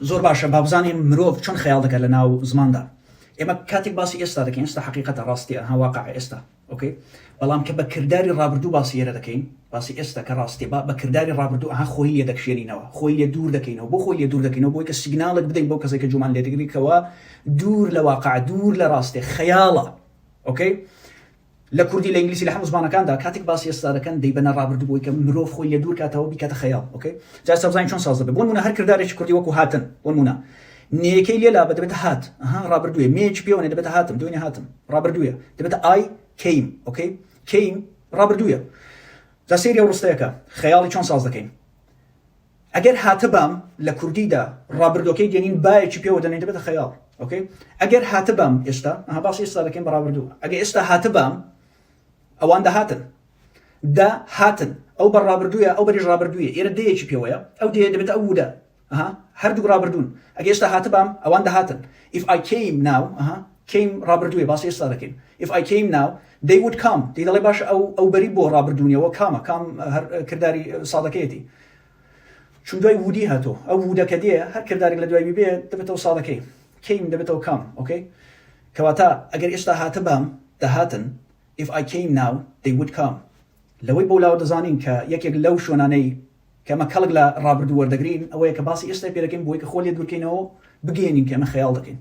زۆر باشە با بزانین مرۆڤ چۆن خەیاڵ دەکات لە ناو زماندا. ئێمە کاتێک باسی ئێستا دەکەین ئێستا حقیقەتە ڕاستیە هەواقع ئێستا ئۆکەی بەڵام کە بە کردداری ڕابردوو باسی ئێرە دەکەین باسی ئێستا کە ڕاستی بە کردداری ڕابردوو ئەها خۆی لێ دەکشێنینەوە خۆی لێ دوور دەکەینەوە بۆ خۆی لێ دوور دەکەینەوە بۆی کە سیگنالت بدەین بۆ کەسێک کە جومان لێ دەگریکەوە دوور لە واقع دوور لە ڕاستێ خەیاڵە ئۆکەی لە کوردی لە ئینگلیسی لە هەموو زمانەکاندا کاتێک باسی ئێستا دەکەن دەیبەنە ڕابردوو بۆی کە مرۆڤ خۆی لێ دوور کاتەوە بیکاتە خەیاڵ ئۆکەی جا ئێستا بزانین چۆن ساز دەبێت بۆ نمونە هەر کردارێکی کوردی وەکو هاتن بۆ نمونە نێەکەی لێلا بە دەبێتە هات ڕابردوویە مێچ پێوەنێ دەبێتە هاتم دوێنێ هاتم ڕابردوویە دەبێتە ئای کەیم ئۆکەی کەیم ڕابردوویە جا سەیری ئەو ڕستەیەکە خەیاڵی چۆن ساز دەکەین ئەگەر هاتە بام لە کوردیدا ڕابردووەکەی دێنین بایەکی پێوە دەنێن دەبێتە خەیاڵ ئۆکەی ئەگەر هاتە بام ئێستا باسی ئێستا دەکەین بە ڕابردوو ئەگەر ئێستا هاتە بام ئەوان دەهاتن هاتن ئەو بە ڕابردوویە ئەو بەریش ڕابردوویە ئێرە دەیەکی پێوەیە ئەو دێ دەبێتە ئەو ودا هەردوو ڕابردوون ئەگە ئێستا هاتە بام ئەوان دەهاتن if I came now came ڕابردوویە باسی ئێستا دەکەین if I came now they would come دەی دەڵێ باشە ئەو بەری بۆ ڕابردوونیەوە کام کردداری سادەکەیەتی چون دوای وودی هاتۆ ئەو وودەکە دێ هەر کرددارێک لە دوای بێ دەبێتەوە سادەکەی came دەبێتەوە کام ئۆکەی کەواتە ئەگەر ئێستا هاتە بام دەهاتن if I came now they would come لەوەی بۆ لاوە دەزانین کە یەکێک لەو شوێنانەی کەمە کەڵک لە ڕابردوو وەردەگرین ئەوەیە کە باسی ئێستا پێ دەکەین بۆی کە خۆ لێ دوورکەینەوە بگەێنین کە ئەمە خەیاڵ دەکەین